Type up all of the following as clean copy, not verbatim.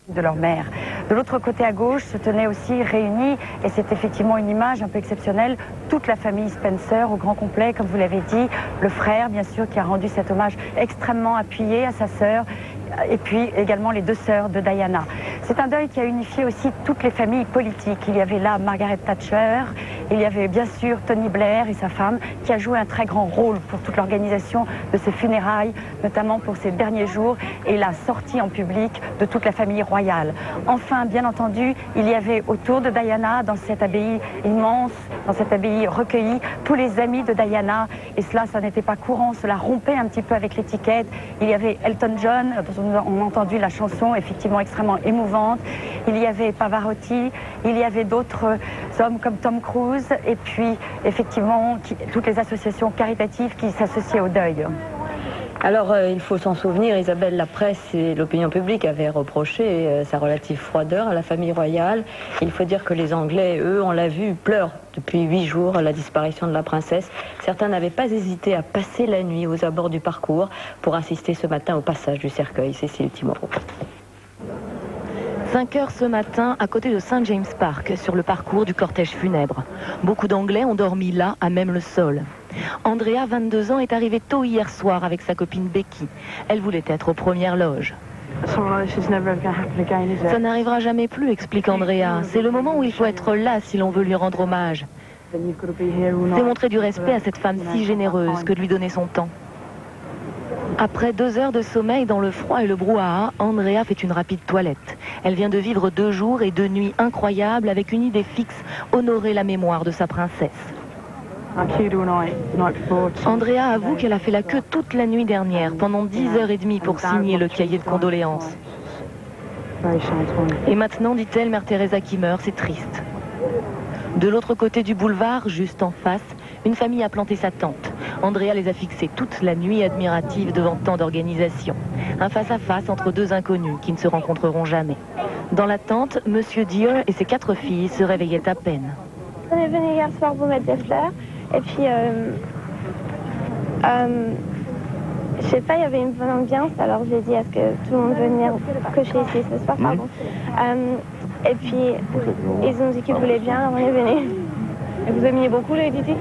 de leur mère. De l'autre côté à gauche se tenait aussi réunie, et c'est effectivement une image un peu exceptionnelle, toute la famille Spencer au grand complet, comme vous l'avez dit, le frère bien sûr qui a rendu cet hommage extrêmement appuyé à sa sœur, et puis également les deux sœurs de Diana. C'est un deuil qui a unifié aussi toutes les familles politiques. Il y avait là Margaret Thatcher, il y avait bien sûr Tony Blair et sa femme, qui a joué un très grand rôle pour toute l'organisation de ces funérailles, notamment pour ces derniers jours, et la sortie en public de toute la famille royale. Enfin, bien entendu, il y avait autour de Diana, dans cette abbaye immense, dans cette abbaye recueillie, tous les amis de Diana, et cela, ça n'était pas courant, cela rompait un petit peu avec l'étiquette. Il y avait Elton John, dont on a entendu la chanson, effectivement extrêmement émouvante. Il y avait Pavarotti, il y avait d'autres hommes comme Tom Cruise, et puis effectivement toutes les associations caritatives qui s'associaient au deuil. Alors, il faut s'en souvenir, Isabelle, la presse et l'opinion publique avaient reproché sa relative froideur à la famille royale. Il faut dire que les Anglais, eux, on l'a vu, pleurent depuis 8 jours à la disparition de la princesse. Certains n'avaient pas hésité à passer la nuit aux abords du parcours pour assister ce matin au passage du cercueil. Cécile Timorou. 5 heures ce matin, à côté de St. James Park, sur le parcours du cortège funèbre. Beaucoup d'Anglais ont dormi là, à même le sol. Andrea, 22 ans, est arrivée tôt hier soir avec sa copine Becky. Elle voulait être aux premières loges. Ça n'arrivera jamais plus, explique Andrea. C'est le moment où il faut être là si l'on veut lui rendre hommage. C'est montrer du respect à cette femme si généreuse que de lui donner son temps. Après 2 heures de sommeil dans le froid et le brouhaha, Andrea fait une rapide toilette. Elle vient de vivre 2 jours et 2 nuits incroyables avec une idée fixe, honorer la mémoire de sa princesse. Andrea avoue qu'elle a fait la queue toute la nuit dernière, pendant 10h30 pour signer le cahier de condoléances. Et maintenant, dit-elle, Mère Teresa qui meurt, c'est triste. De l'autre côté du boulevard, juste en face, une famille a planté sa tente. Andrea les a fixés toute la nuit, admirative devant tant d'organisations. Un face-à-face entre 2 inconnus qui ne se rencontreront jamais. Dans la tente, Monsieur Deere et ses 4 filles se réveillaient à peine. On est venu hier soir pour mettre des fleurs. Et puis, je sais pas, il y avait une bonne ambiance, alors j'ai dit est-ce que tout le monde veut venir cocher ici ce soir, pardon. Et puis, ils ont dit qu'ils voulaient bien, alors on est venu. Et vous aimiez beaucoup les Titi?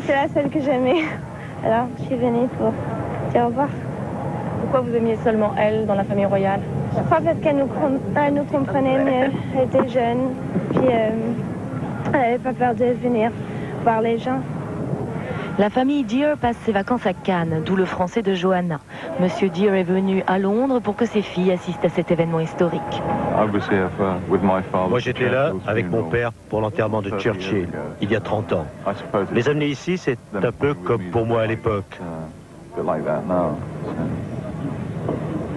C'est la seule que j'aimais, alors je suis venue pour dire au revoir. Pourquoi vous aimiez seulement elle dans la famille royale? Je crois parce qu'elle nous comprenait mieux, elle était jeune, puis elle n'avait pas peur de venir voir les gens. La famille Deere passe ses vacances à Cannes, d'où le français de Johanna. Monsieur Deere est venu à Londres pour que ses filles assistent à cet événement historique. Moi j'étais là avec mon père pour l'enterrement de Churchill, il y a 30 ans. Les amener ici, c'est un peu comme pour moi à l'époque.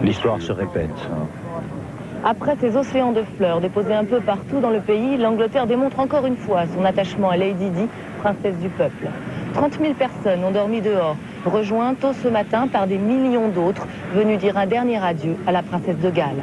L'histoire se répète. Après ces océans de fleurs déposés un peu partout dans le pays, l'Angleterre démontre encore une fois son attachement à Lady Di, princesse du peuple. 30 000 personnes ont dormi dehors, rejointes tôt ce matin par des millions d'autres venus dire un dernier adieu à la princesse de Galles.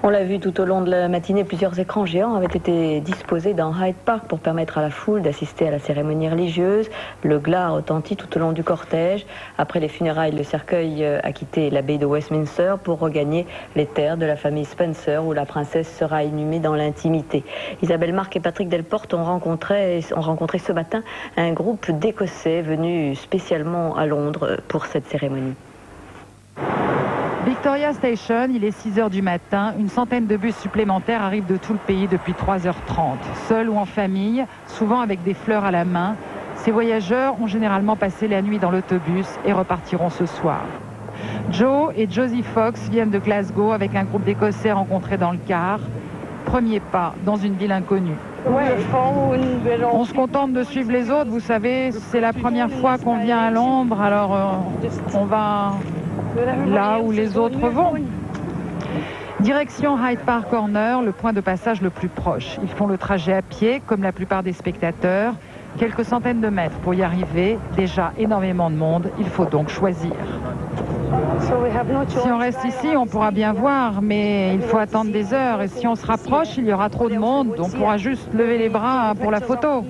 On l'a vu tout au long de la matinée, plusieurs écrans géants avaient été disposés dans Hyde Park pour permettre à la foule d'assister à la cérémonie religieuse. Le glas a retenti tout au long du cortège. Après les funérailles, le cercueil a quitté l'abbaye de Westminster pour regagner les terres de la famille Spencer où la princesse sera inhumée dans l'intimité. Isabelle Marc et Patrick Delporte ont rencontré ce matin un groupe d'Écossais venus spécialement à Londres pour cette cérémonie. Victoria Station, il est 6 h du matin. Une centaine de bus supplémentaires arrivent de tout le pays depuis 3h30. Seuls ou en famille, souvent avec des fleurs à la main. Ces voyageurs ont généralement passé la nuit dans l'autobus et repartiront ce soir. Joe et Josie Fox viennent de Glasgow avec un groupe d'Écossais rencontrés dans le car. Premier pas dans une ville inconnue. On se contente de suivre les autres, vous savez, c'est la première fois qu'on vient à Londres, alors on va là où les autres vont. Direction Hyde Park Corner, le point de passage le plus proche. Ils font le trajet à pied, comme la plupart des spectateurs. Quelques centaines de mètres pour y arriver, déjà énormément de monde, il faut donc choisir. Si on reste ici, on pourra bien voir, mais il faut attendre des heures. Et si on se rapproche, il y aura trop de monde. On pourra juste lever les bras pour la photo.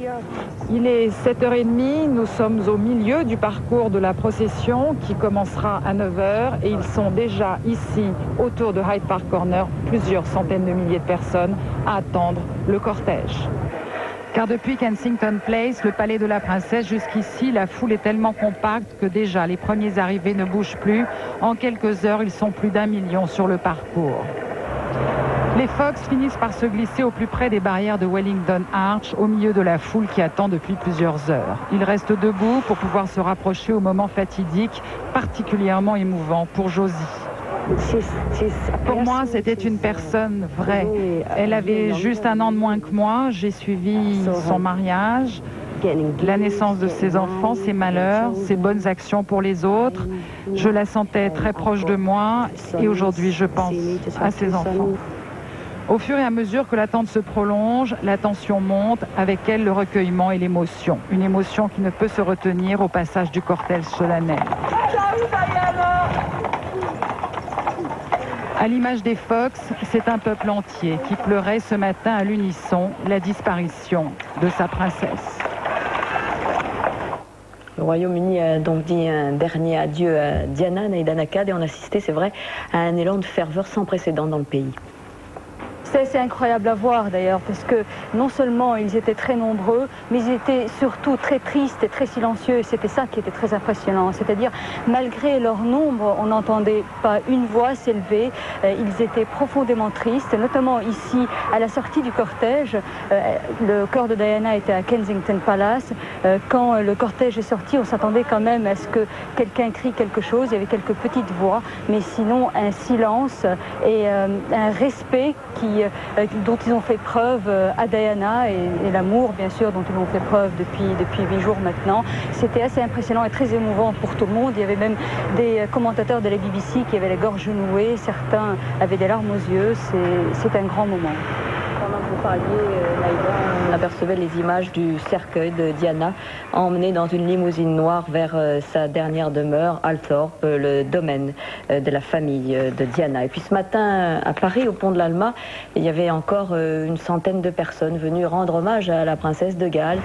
Il est 7h30. Nous sommes au milieu du parcours de la procession qui commencera à 9h. Et ils sont déjà ici, autour de Hyde Park Corner, plusieurs centaines de milliers de personnes à attendre le cortège. Car depuis Kensington Place, le palais de la princesse, jusqu'ici, la foule est tellement compacte que déjà les premiers arrivés ne bougent plus. En quelques heures, ils sont plus d'1 million sur le parcours. Les Fox finissent par se glisser au plus près des barrières de Wellington Arch, au milieu de la foule qui attend depuis plusieurs heures. Ils restent debout pour pouvoir se rapprocher au moment fatidique, particulièrement émouvant pour Josie. Pour moi, c'était une personne vraie. Elle avait juste 1 an de moins que moi. J'ai suivi son mariage, la naissance de ses enfants, ses malheurs, ses bonnes actions pour les autres. Je la sentais très proche de moi et aujourd'hui, je pense à ses enfants. Au fur et à mesure que l'attente se prolonge, la tension monte, avec elle le recueillement et l'émotion. Une émotion qui ne peut se retenir au passage du cortège solennel. À l'image des Fox, c'est un peuple entier qui pleurait ce matin à l'unisson la disparition de sa princesse. Le Royaume-Uni a donc dit un dernier adieu à Diana, Naïda Nakad, et on assistait, c'est vrai, à un élan de ferveur sans précédent dans le pays. C'est incroyable à voir d'ailleurs, parce que non seulement ils étaient très nombreux, mais ils étaient surtout très tristes et très silencieux. Et c'était ça qui était très impressionnant. C'est-à-dire, malgré leur nombre, on n'entendait pas une voix s'élever. Ils étaient profondément tristes, notamment ici, à la sortie du cortège. Le corps de Diana était à Kensington Palace. Quand le cortège est sorti, on s'attendait quand même à ce que quelqu'un crie quelque chose. Il y avait quelques petites voix, mais sinon un silence et un respect dont ils ont fait preuve à Diana et l'amour, bien sûr, dont ils ont fait preuve depuis 8 jours maintenant. C'était assez impressionnant et très émouvant pour tout le monde. Il y avait même des commentateurs de la BBC qui avaient les gorges nouées. Certains avaient des larmes aux yeux. C'est un grand moment. Pendant que vous parliez, Naïda, on apercevait les images du cercueil de Diana emmenée dans une limousine noire vers sa dernière demeure, Althorp, le domaine de la famille de Diana. Et puis ce matin, à Paris, au pont de l'Alma, il y avait encore une centaine de personnes venues rendre hommage à la princesse de Galles,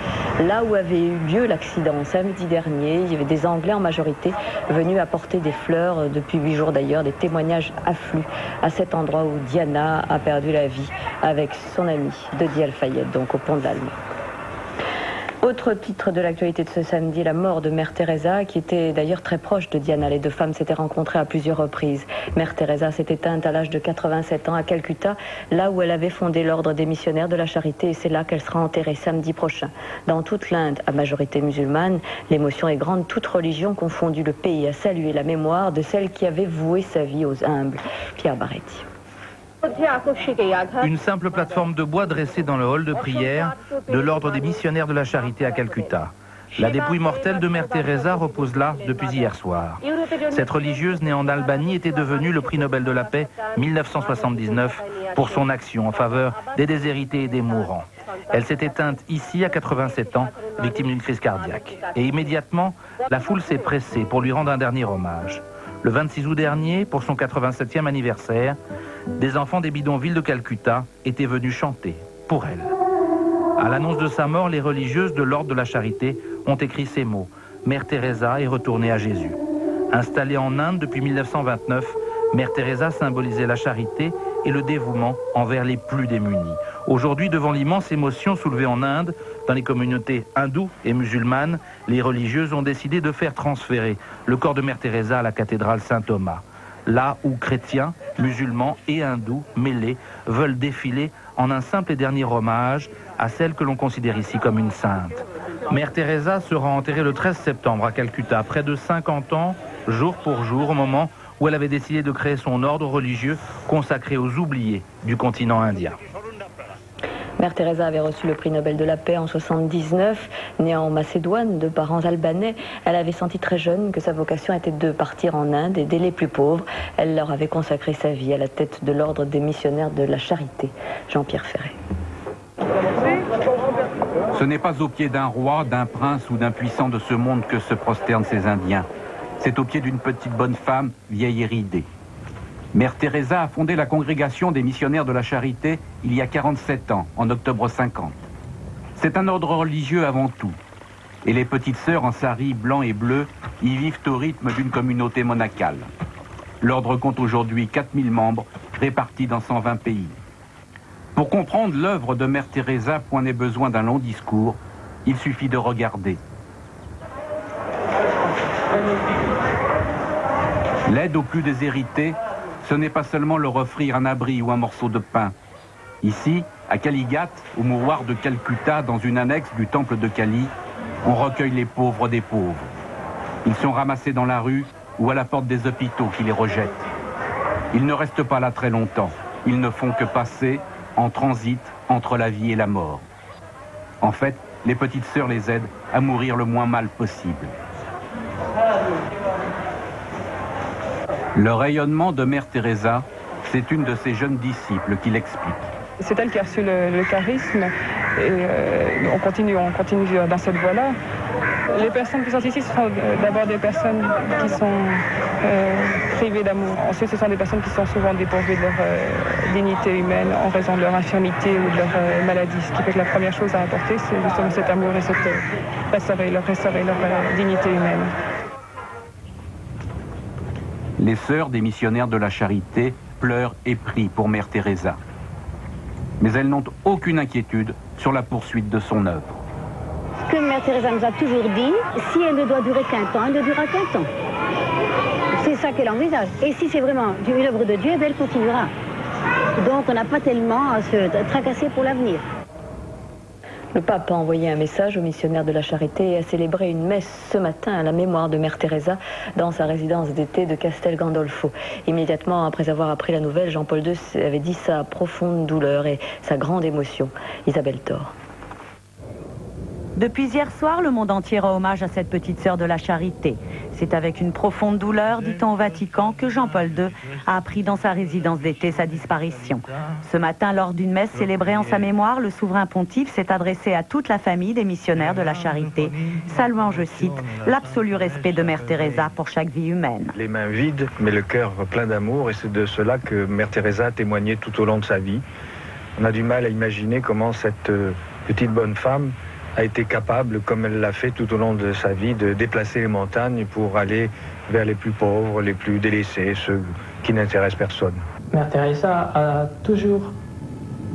là où avait eu lieu l'accident samedi dernier. Il y avait des Anglais en majorité venus apporter des fleurs depuis 8 jours d'ailleurs. Des témoignages affluent à cet endroit où Diana a perdu la vie avec son ami Dodi Al-Fayed, donc au pont de l'Alma. Autre titre de l'actualité de ce samedi, la mort de Mère Teresa, qui était d'ailleurs très proche de Diana. Les deux femmes s'étaient rencontrées à plusieurs reprises. Mère Teresa s'est éteinte à l'âge de 87 ans à Calcutta, là où elle avait fondé l'ordre des missionnaires de la charité, et c'est là qu'elle sera enterrée samedi prochain. Dans toute l'Inde, à majorité musulmane, l'émotion est grande, toute religion confondue. Le pays a salué la mémoire de celle qui avait voué sa vie aux humbles. Pierre Barretti. Une simple plateforme de bois dressée dans le hall de prière de l'ordre des missionnaires de la charité à Calcutta. La dépouille mortelle de Mère Teresa repose là depuis hier soir. Cette religieuse née en Albanie était devenue le prix Nobel de la paix 1979 pour son action en faveur des déshérités et des mourants. Elle s'est éteinte ici à 87 ans, victime d'une crise cardiaque. Et immédiatement, la foule s'est pressée pour lui rendre un dernier hommage. Le 26 août dernier, pour son 87e anniversaire, des enfants des bidonvilles de Calcutta étaient venus chanter pour elle. À l'annonce de sa mort, les religieuses de l'ordre de la charité ont écrit ces mots. Mère Teresa est retournée à Jésus. Installée en Inde depuis 1929, Mère Teresa symbolisait la charité et le dévouement envers les plus démunis. Aujourd'hui, devant l'immense émotion soulevée en Inde, dans les communautés hindoues et musulmanes, les religieuses ont décidé de faire transférer le corps de Mère Teresa à la cathédrale Saint-Thomas. Là où chrétiens, musulmans et hindous mêlés veulent défiler en un simple et dernier hommage à celle que l'on considère ici comme une sainte. Mère Teresa sera enterrée le 13 septembre à Calcutta, près de 50 ans, jour pour jour, au moment où elle avait décidé de créer son ordre religieux consacré aux oubliés du continent indien. Mère Teresa avait reçu le prix Nobel de la paix en 1979. Née en Macédoine de parents albanais, elle avait senti très jeune que sa vocation était de partir en Inde et aider les plus pauvres. Elle leur avait consacré sa vie à la tête de l'ordre des missionnaires de la charité. Jean-Pierre Ferret. Ce n'est pas au pied d'un roi, d'un prince ou d'un puissant de ce monde que se prosternent ces Indiens. C'est au pied d'une petite bonne femme, vieille et ridée. Mère Teresa a fondé la congrégation des missionnaires de la Charité il y a 47 ans, en octobre 50. C'est un ordre religieux avant tout. Et les petites sœurs en sari blanc et bleu y vivent au rythme d'une communauté monacale. L'ordre compte aujourd'hui 4000 membres répartis dans 120 pays. Pour comprendre l'œuvre de Mère Teresa, point n'est besoin d'un long discours, il suffit de regarder. L'aide aux plus déshérités, ce n'est pas seulement leur offrir un abri ou un morceau de pain. Ici, à Kalighat, au mouroir de Calcutta, dans une annexe du temple de Kali, on recueille les pauvres des pauvres. Ils sont ramassés dans la rue ou à la porte des hôpitaux qui les rejettent. Ils ne restent pas là très longtemps. Ils ne font que passer en transit entre la vie et la mort. En fait, les petites sœurs les aident à mourir le moins mal possible. Le rayonnement de Mère Teresa, c'est une de ses jeunes disciples qui l'explique. C'est elle qui a reçu le charisme et on continue dans cette voie-là. Les personnes qui sont ici, ce sont d'abord des personnes qui sont privées d'amour. Ensuite, ce sont des personnes qui sont souvent dépourvues de leur dignité humaine en raison de leur infirmité ou de leur maladie. Ce qui fait que la première chose à apporter, c'est justement cet amour et restaurer leur dignité humaine. Les sœurs des missionnaires de la Charité pleurent et prient pour Mère Teresa. Mais elles n'ont aucune inquiétude sur la poursuite de son œuvre. Ce que Mère Teresa nous a toujours dit, si elle ne doit durer qu'un temps, elle ne durera qu'un temps. C'est ça qu'elle envisage. Et si c'est vraiment une œuvre de Dieu, elle continuera. Donc on n'a pas tellement à se tracasser pour l'avenir. Le pape a envoyé un message aux missionnaires de la Charité et a célébré une messe ce matin à la mémoire de Mère Teresa dans sa résidence d'été de Castel Gandolfo. Immédiatement après avoir appris la nouvelle, Jean-Paul II avait dit sa profonde douleur et sa grande émotion. Isabelle Thor. Depuis hier soir, le monde entier rend hommage à cette petite sœur de la Charité. C'est avec une profonde douleur, dit-on au Vatican, que Jean-Paul II a appris dans sa résidence d'été sa disparition. Ce matin, lors d'une messe célébrée en sa mémoire, le souverain pontife s'est adressé à toute la famille des missionnaires de la Charité, saluant, je cite, l'absolu respect de Mère Teresa pour chaque vie humaine. Les mains vides, mais le cœur plein d'amour, et c'est de cela que Mère Teresa a témoigné tout au long de sa vie. On a du mal à imaginer comment cette petite bonne femme a été capable, comme elle l'a fait tout au long de sa vie, de déplacer les montagnes pour aller vers les plus pauvres, les plus délaissés, ceux qui n'intéressent personne. Mère Teresa a toujours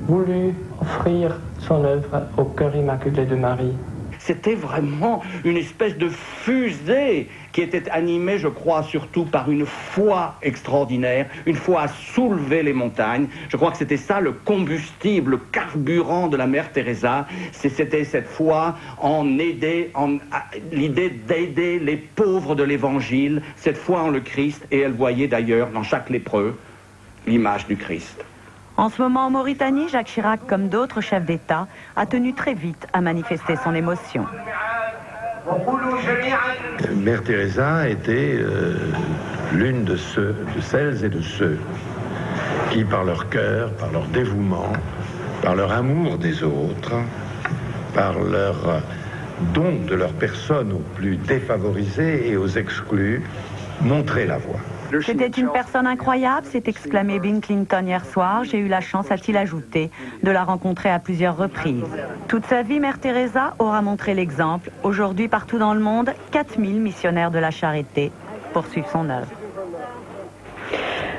voulu offrir son œuvre au cœur immaculé de Marie. C'était vraiment une espèce de fusée qui était animée, je crois, surtout par une foi extraordinaire, une foi à soulever les montagnes. Je crois que c'était ça le combustible, le carburant de la Mère Teresa. C'était cette foi en l'idée d'aider les pauvres de l'Évangile, cette foi en le Christ, et elle voyait d'ailleurs dans chaque lépreux l'image du Christ. En ce moment, en Mauritanie, Jacques Chirac, comme d'autres chefs d'État, a tenu très vite à manifester son émotion. Mère Teresa était l'une de celles et de ceux qui, par leur cœur, par leur dévouement, par leur amour des autres, par leur don de leur personne aux plus défavorisés et aux exclus, montraient la voie. C'était une personne incroyable, s'est exclamé Bill Clinton hier soir. J'ai eu la chance, a-t-il ajouté, de la rencontrer à plusieurs reprises. Toute sa vie, Mère Teresa aura montré l'exemple. Aujourd'hui, partout dans le monde, 4000 missionnaires de la Charité poursuivent son œuvre.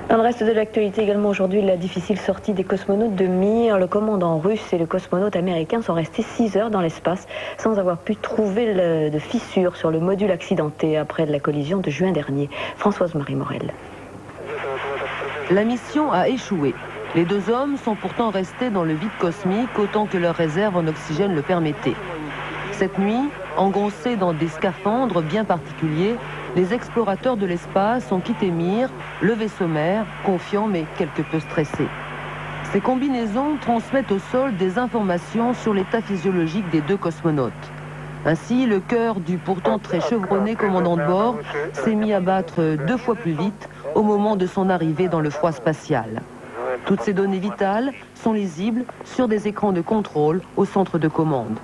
Dans le reste de l'actualité également aujourd'hui, la difficile sortie des cosmonautes de Mir. Le commandant russe et le cosmonaute américain sont restés 6 heures dans l'espace sans avoir pu trouver de fissures sur le module accidenté après la collision de juin dernier. Françoise-Marie Morel. La mission a échoué. Les 2 hommes sont pourtant restés dans le vide cosmique autant que leur réserve en oxygène le permettait. Cette nuit, engoncés dans des scaphandres bien particuliers, les explorateurs de l'espace ont quitté Mir, le vaisseau mère, confiants mais quelque peu stressés. Ces combinaisons transmettent au sol des informations sur l'état physiologique des 2 cosmonautes. Ainsi, le cœur du pourtant très chevronné commandant de bord s'est mis à battre 2 fois plus vite au moment de son arrivée dans le froid spatial. Toutes ces données vitales sont lisibles sur des écrans de contrôle au centre de commande.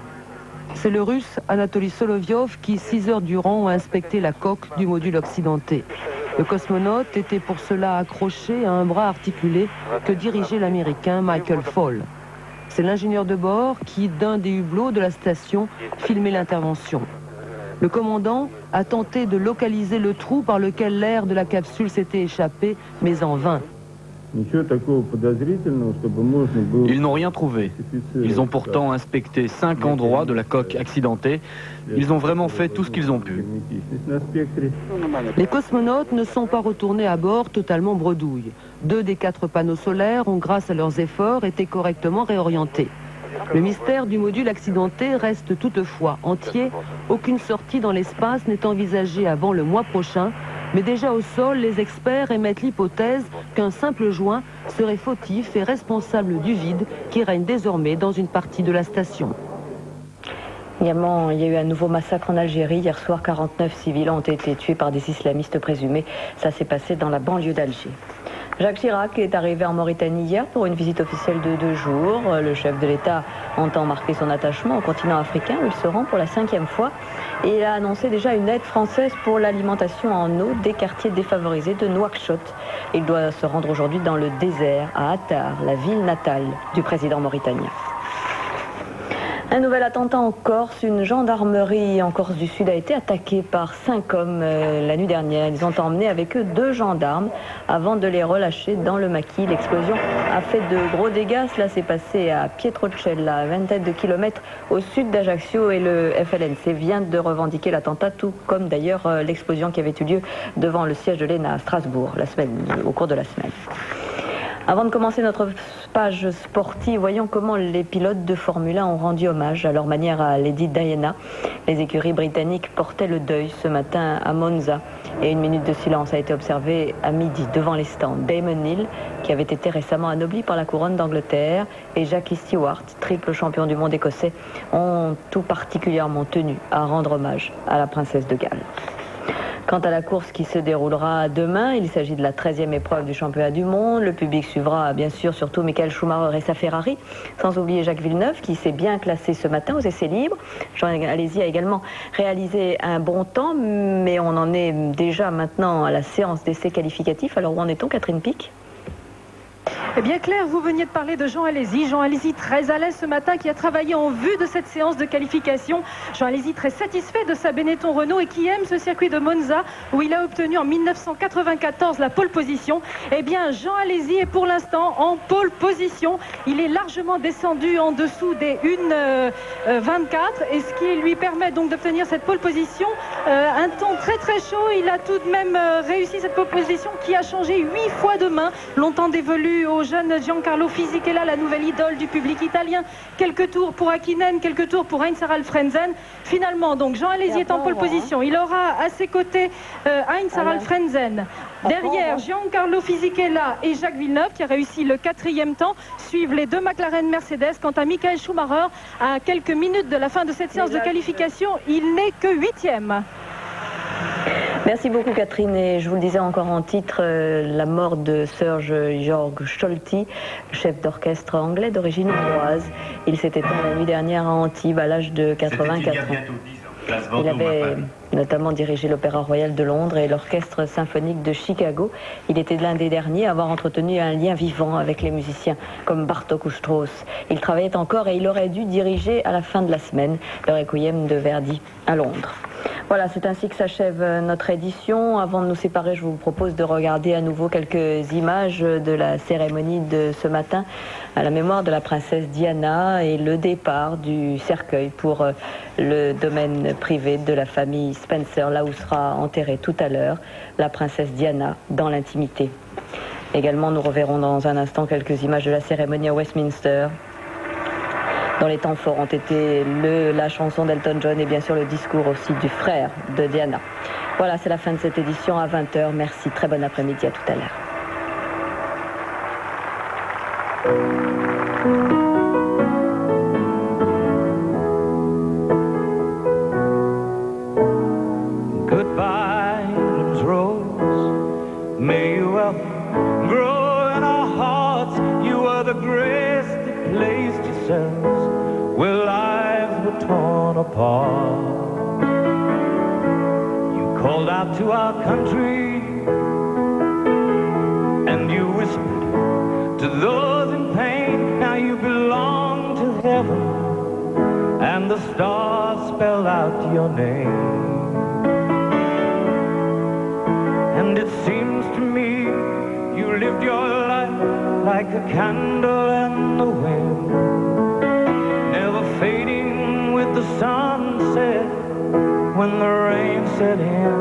C'est le russe Anatoly Solovyov qui, 6 heures durant, a inspecté la coque du module occidenté. Le cosmonaute était pour cela accroché à un bras articulé que dirigeait l'Américain Michael Fall. C'est l'ingénieur de bord qui, d'un des hublots de la station, filmait l'intervention. Le commandant a tenté de localiser le trou par lequel l'air de la capsule s'était échappé, mais en vain. Ils n'ont rien trouvé. Ils ont pourtant inspecté 5 endroits de la coque accidentée. Ils ont vraiment fait tout ce qu'ils ont pu. Les cosmonautes ne sont pas retournés à bord totalement bredouilles. 2 des 4 panneaux solaires ont, grâce à leurs efforts, été correctement réorientés. Le mystère du module accidenté reste toutefois entier. Aucune sortie dans l'espace n'est envisagée avant le mois prochain. Mais déjà au sol, les experts émettent l'hypothèse qu'un simple joint serait fautif et responsable du vide qui règne désormais dans une partie de la station. Également, il y a eu un nouveau massacre en Algérie. Hier soir, 49 civils ont été tués par des islamistes présumés. Ça s'est passé dans la banlieue d'Alger. Jacques Chirac est arrivé en Mauritanie hier pour une visite officielle de 2 jours. Le chef de l'État entend marquer son attachement au continent africain où il se rend pour la 5e fois. Et il a annoncé déjà une aide française pour l'alimentation en eau des quartiers défavorisés de Nouakchott. Il doit se rendre aujourd'hui dans le désert, à Attar, la ville natale du président mauritanien. Un nouvel attentat en Corse. Une gendarmerie en Corse du Sud a été attaquée par 5 hommes la nuit dernière. Ils ont emmené avec eux 2 gendarmes avant de les relâcher dans le maquis. L'explosion a fait de gros dégâts. Cela s'est passé à Pietrocella, à 20 de kilomètres au sud d'Ajaccio, et le FLNC vient de revendiquer l'attentat, tout comme d'ailleurs l'explosion qui avait eu lieu devant le siège de l'ENA à Strasbourg au cours de la semaine. Avant de commencer notre page sportive, voyons comment les pilotes de Formule 1 ont rendu hommage à leur manière à Lady Diana. Les écuries britanniques portaient le deuil ce matin à Monza et une minute de silence a été observée à midi devant les stands. Damon Hill, qui avait été récemment anobli par la couronne d'Angleterre, et Jackie Stewart, triple champion du monde écossais, ont tout particulièrement tenu à rendre hommage à la princesse de Galles. Quant à la course qui se déroulera demain, il s'agit de la 13e épreuve du championnat du monde. Le public suivra bien sûr surtout Michael Schumacher et sa Ferrari, sans oublier Jacques Villeneuve qui s'est bien classé ce matin aux essais libres. Jean Alesi a également réalisé un bon temps, mais on en est déjà maintenant à la séance d'essais qualificatifs. Alors où en est-on, Catherine Pic ? Eh bien Claire, vous veniez de parler de Jean Alesi. Jean Alesi très à l'aise ce matin, qui a travaillé en vue de cette séance de qualification. Jean Alesi très satisfait de sa Benetton Renault et qui aime ce circuit de Monza où il a obtenu en 1994 la pole position. Eh bien Jean Alesi est pour l'instant en pole position. Il est largement descendu en dessous des 1,24 et ce qui lui permet donc d'obtenir cette pole position. Un temps très très chaud. Il a tout de même réussi cette pole position qui a changé 8 fois de main. Longtemps dévolu au jeune Giancarlo Fisichella, la nouvelle idole du public italien. Quelques tours pour Hakkinen, quelques tours pour Heinz-Harald Frentzen. Finalement, donc, Jean Alesi est en pole position. Il aura à ses côtés Heinz-Harald Frentzen. Derrière, Giancarlo Fisichella et Jacques Villeneuve, qui a réussi le 4e temps, suivent les 2 McLaren Mercedes. Quant à Michael Schumacher, à quelques minutes de la fin de cette séance de qualification, il n'est que 8e. Merci beaucoup Catherine, et je vous le disais encore en titre, la mort de Sir Georg Scholti, chef d'orchestre anglais d'origine hongroise. Il s'est éteint la nuit dernière à Antibes à l'âge de 84 ans. Il avait notamment dirigé l'Opéra Royal de Londres et l'Orchestre Symphonique de Chicago. Il était l'un des derniers à avoir entretenu un lien vivant avec les musiciens comme Bartók ou Strauss. Il travaillait encore et il aurait dû diriger à la fin de la semaine le Requiem de Verdi à Londres. Voilà, c'est ainsi que s'achève notre édition. Avant de nous séparer, je vous propose de regarder à nouveau quelques images de la cérémonie de ce matin à la mémoire de la princesse Diana et le départ du cercueil pour le domaine privé de la famille Spencer, là où sera enterrée tout à l'heure la princesse Diana dans l'intimité. Également, nous reverrons dans un instant quelques images de la cérémonie à Westminster, dont les temps forts ont été la chanson d'Elton John et bien sûr le discours aussi du frère de Diana. Voilà, c'est la fin de cette édition à 20h. Merci, très bon après-midi, à tout à l'heure. Goodbye, Rose. May you well grow in our hearts. You are the greatest place to serve. Well, I've were torn apart. You called out to our country, and you whispered to those in pain, now you belong to heaven, and the stars spell out your name. And it seems to me you lived your life like a candle in the wind, never fading with the sunset when the rain set in.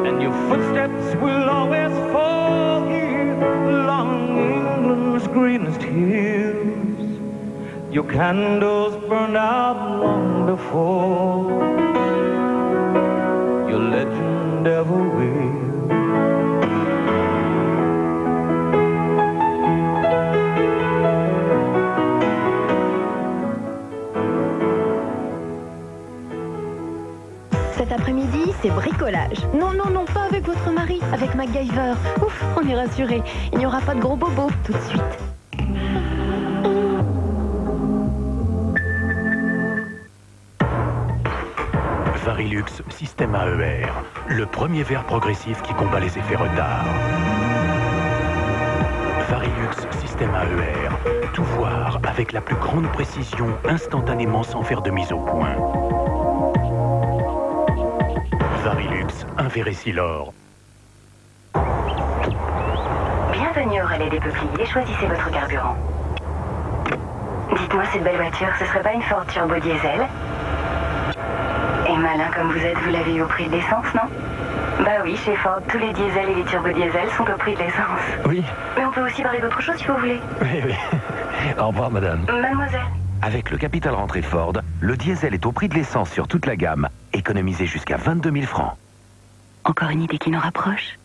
And your footsteps will always fall here along England's greenest hills. Your candles burned out long before your legend ever will. Cet après-midi, c'est bricolage. Non, non, non, pas avec votre mari, avec MacGyver. Ouf, on est rassurés. Il n'y aura pas de gros bobos tout de suite. Varilux Système AER, le premier verre progressif qui combat les effets retard. Varilux Système AER, tout voir avec la plus grande précision, instantanément sans faire de mise au point. Varilux, un Vérésilor. Bienvenue au relais des peupliers, choisissez votre carburant. Dites-moi, cette belle voiture, ce serait pas une Ford Turbo Diesel? Et malin comme vous êtes, vous l'avez eu au prix de l'essence, non? Bah oui, chez Ford, tous les diesels et les turbo diesels sont au prix de l'essence. Oui. Mais on peut aussi parler d'autre chose si vous voulez. Oui, oui. Au revoir, madame. Mademoiselle. Avec le capital rentrée Ford, le diesel est au prix de l'essence sur toute la gamme. Économisez jusqu'à 22 000 francs. Encore une idée qui nous rapproche.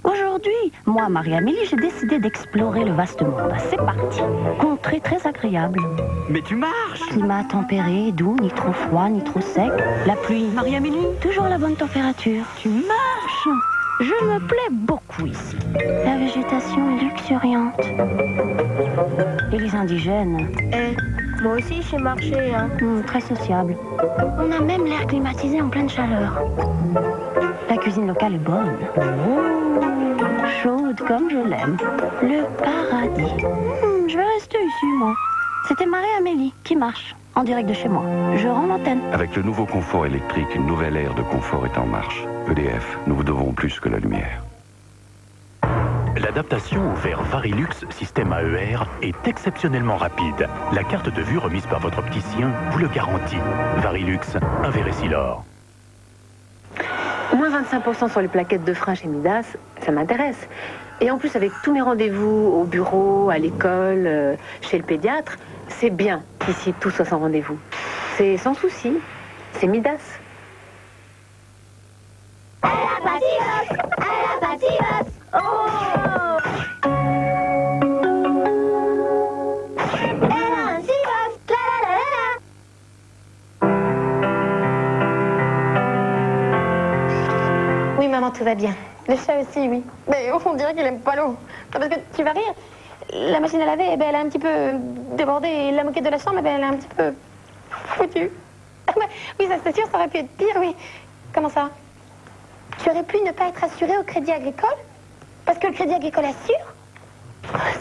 Aujourd'hui, moi, Marie-Amélie, j'ai décidé d'explorer le vaste monde. C'est parti. Contrée très agréable. Mais tu marches! Climat tempéré, doux, ni trop froid, ni trop sec. La pluie. Marie-Amélie, toujours la bonne température. Tu marches! Je me plais beaucoup ici. La végétation est luxuriante. Et les indigènes? Moi aussi, j'ai marché, hein. Très sociable. On a même l'air climatisé en pleine chaleur. La cuisine locale est bonne. Chaude comme je l'aime. Le paradis. Je vais rester ici, moi. C'était Marie-Amélie qui marche, en direct de chez moi. Je rends l'antenne. Avec le nouveau confort électrique, une nouvelle ère de confort est en marche. EDF, nous vous devons plus que la lumière. L'adaptation au verre Varilux Système AER est exceptionnellement rapide. La carte de vue remise par votre opticien vous le garantit. Varilux, un Vérésilor. Moins 25% sur les plaquettes de frein chez Midas, ça m'intéresse. Et en plus, avec tous mes rendez-vous au bureau, à l'école, chez le pédiatre, c'est bien qu'ici tout soit sans rendez-vous. C'est sans souci. C'est Midas. Oui, maman, tout va bien. Le chat aussi, oui. Mais on dirait qu'il aime pas l'eau. Parce que tu vas rire. La machine à laver, eh ben, elle a un petit peu débordé. Et la moquette de la chambre, eh ben, elle a un petit peu foutue. Oui, ça c'est sûr, ça aurait pu être pire, oui. Comment ça? Tu aurais pu ne pas être assuré au Crédit Agricole? Parce que le Crédit Agricole assure?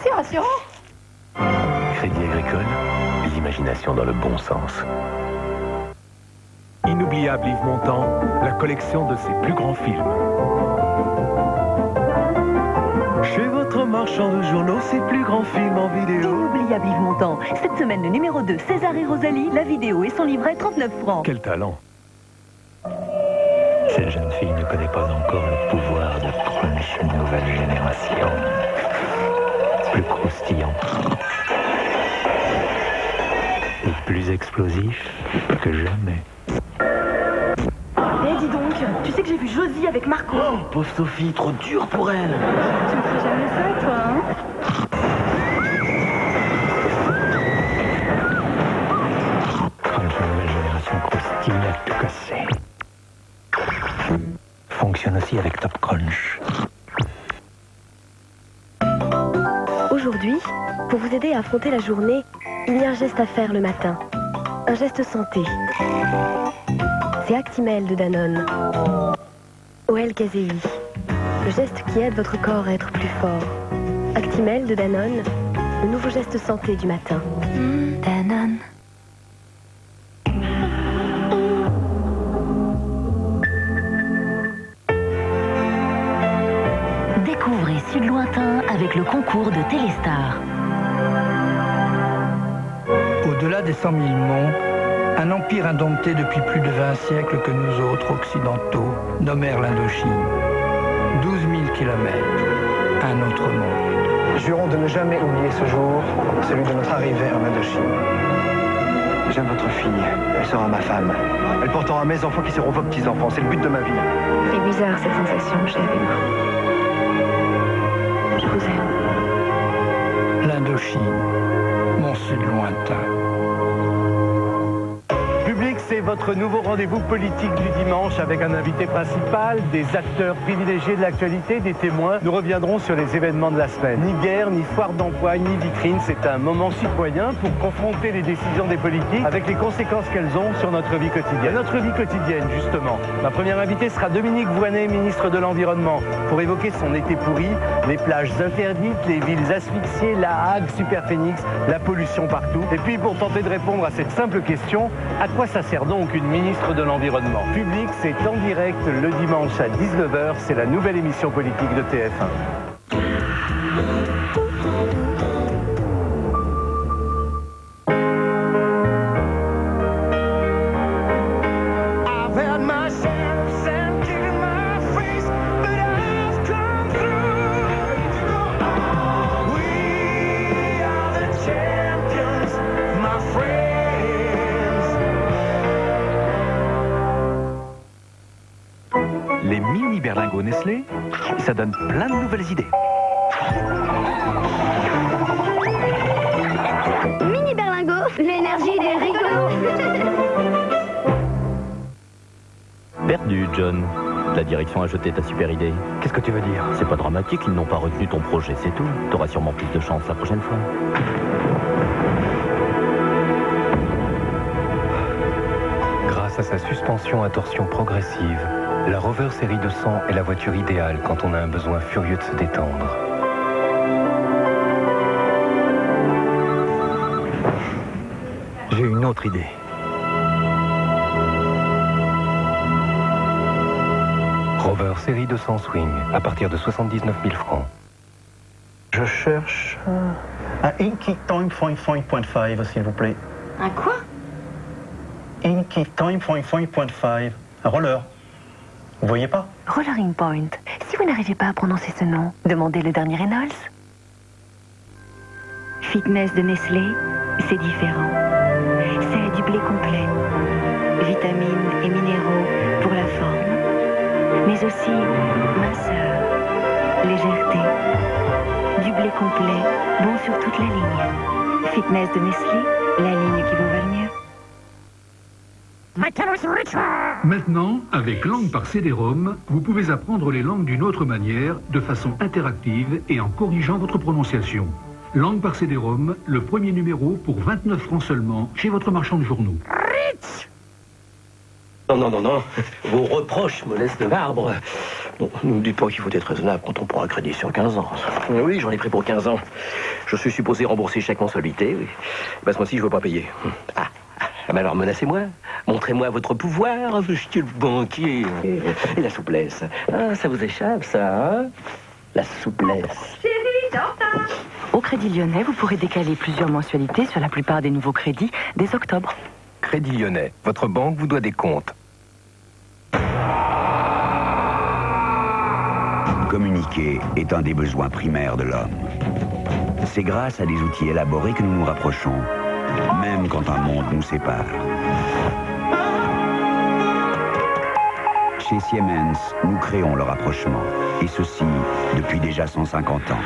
C'est rassurant. Crédit Agricole, l'imagination dans le bon sens. Inoubliable Yves Montand, la collection de ses plus grands films. Chez votre marchand de journaux, ses plus grands films en vidéo. Inoubliable Yves Montand. Cette semaine, le numéro 2, César et Rosalie, la vidéo et son livret, 39 francs. Quel talent! Cette jeune fille ne connaît pas encore le pouvoir de crunch nouvelle génération. Plus croustillant. Et plus explosif que jamais. Eh, dis donc, tu sais que j'ai vu Josie avec Marco. Oh, pauvre Sophie, trop dur pour elle. Tu ne ferais jamais ça, toi, hein? Crunch nouvelle génération croustille à tout casser. Fonctionne aussi avec Top Crunch. Aujourd'hui, pour vous aider à affronter la journée, Il y a un geste à faire le matin. Un geste santé. C'est Actimel de Danone. OL Casei. Le geste qui aide votre corps à être plus fort. Actimel de Danone. Le nouveau geste santé du matin. Danone. Découvrez Sud Lointain avec le concours de Téléstar. Au-delà des 100 000 monts, un empire indompté depuis plus de 20 siècles que nous autres occidentaux nommèrent l'Indochine. 12 000 kilomètres, un autre monde. Jurons de ne jamais oublier ce jour, celui de notre arrivée en Indochine. J'aime votre fille, elle sera ma femme. Elle portera mes enfants qui seront vos petits-enfants, c'est le but de ma vie. C'est bizarre cette sensation que j'ai avec moi. Je vous aime. L'Indochine, mon Sud lointain. Public, c'est votre nouveau rendez-vous politique du dimanche avec un invité principal, des acteurs privilégiés de l'actualité, des témoins. Nous reviendrons sur les événements de la semaine. Ni guerre, ni foire d'emploi, ni vitrine, c'est un moment citoyen pour confronter les décisions des politiques avec les conséquences qu'elles ont sur notre vie quotidienne. Notre vie quotidienne, justement. Ma première invitée sera Dominique Voynet, ministre de l'Environnement, pour évoquer son été pourri, les plages interdites, les villes asphyxiées, la Hague, Superphénix, la pollution partout. Et puis, pour tenter de répondre à cette simple question, à quoi ça sert donc une ministre de l'Environnement? Public, c'est en direct le dimanche à 19h, c'est la nouvelle émission politique de TF1. Les mini berlingots Nestlé, ça donne plein de nouvelles idées. Mini berlingot, l'énergie des rigolos. Perdu, John. La direction a jeté ta super idée. Qu'est-ce que tu veux dire? C'est pas dramatique, ils n'ont pas retenu ton projet, c'est tout. T'auras sûrement plus de chance la prochaine fois. Grâce à sa suspension à torsion progressive, la Rover série 200 est la voiture idéale quand on a un besoin furieux de se détendre. J'ai une autre idée. Rover série 200 Swing, à partir de 79 000 francs. Je cherche un Inky Time 5.5, s'il vous plaît. Un quoi? Inky Time 5.5, un roller. Vous voyez pas? Rollering Point. Si vous n'arrivez pas à prononcer ce nom, demandez le dernier Reynolds. Fitness de Nestlé, c'est différent. C'est du blé complet. Vitamines et minéraux pour la forme. Mais aussi minceur, légèreté. Du blé complet, bon sur toute la ligne. Fitness de Nestlé, la ligne qui vous va le mieux. Maintenant, avec Langue par CD-ROM, vous pouvez apprendre les langues d'une autre manière, de façon interactive et en corrigeant votre prononciation. Langue par CD-ROM, le premier numéro pour 29 francs seulement chez votre marchand de journaux. Non. Vos reproches me laissent de marbre. Bon, ne me dites pas qu'il faut être raisonnable quand on prend un crédit sur 15 ans. Oui, j'en ai pris pour 15 ans. Je suis supposé rembourser chaque mensualité. Oui. Ben, ce mois-ci, je ne veux pas payer. Ben alors menacez-moi. Montrez-moi votre pouvoir, monsieur le banquier. Et la souplesse. Ah, ça vous échappe, ça, hein? La souplesse. Chérie, au Crédit Lyonnais, vous pourrez décaler plusieurs mensualités sur la plupart des nouveaux crédits dès octobre. Crédit Lyonnais, votre banque vous doit des comptes. Communiquer est un des besoins primaires de l'homme. C'est grâce à des outils élaborés que nous nous rapprochons, même quand un monde nous sépare. Chez Siemens, nous créons le rapprochement, et ceci depuis déjà 150 ans.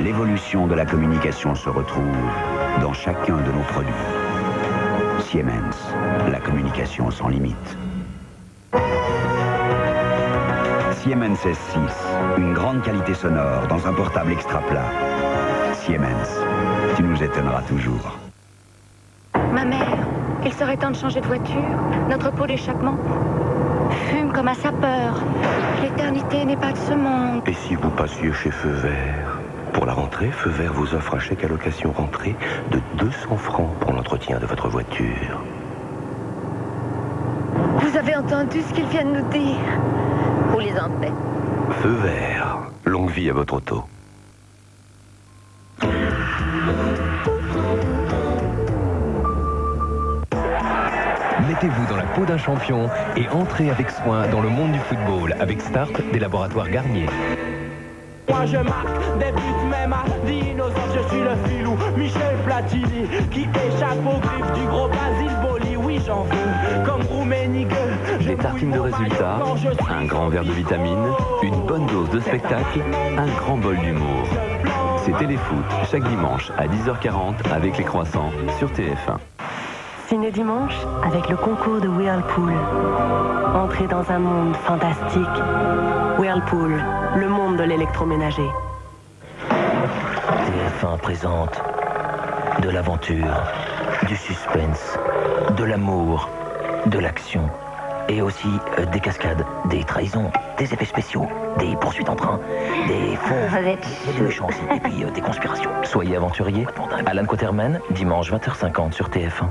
L'évolution de la communication se retrouve dans chacun de nos produits. Siemens, la communication sans limite. Siemens S6, une grande qualité sonore dans un portable extra plat. Siemens. Tu nous étonneras toujours. Ma mère, il serait temps de changer de voiture. Notre pot d'échappement fume comme un sapeur. L'éternité n'est pas de ce monde. Et si vous passiez chez Feu Vert? Pour la rentrée, Feu Vert vous offre un chèque allocation rentrée de 200 francs pour l'entretien de votre voiture. Vous avez entendu ce qu'ils viennent nous dire? Roulez en paix. Feu Vert, longue vie à votre auto. Mettez-vous dans la peau d'un champion et entrez avec soin dans le monde du football avec Start des laboratoires Garnier. Moi je marque des buts même à dinosaure, je suis le filou Michel Platini qui échappe aux griffes du gros Basile Boli. Oui j'en veux comme Rouménigue. Des tartines de résultats, un grand verre de vitamines, une bonne dose de spectacle, un grand bol d'humour. C'est Téléfoot chaque dimanche à 10h40 avec les croissants sur TF1. Ciné Dimanche avec le concours de Whirlpool. Entrez dans un monde fantastique. Whirlpool, le monde de l'électroménager. TF1 présente de l'aventure, du suspense, de l'amour, de l'action et aussi des cascades, des trahisons, des effets spéciaux, des poursuites en train, des faux, des méchants aussi, et puis des conspirations. Soyez aventuriers. Alan Quatermain, dimanche 20h50 sur TF1.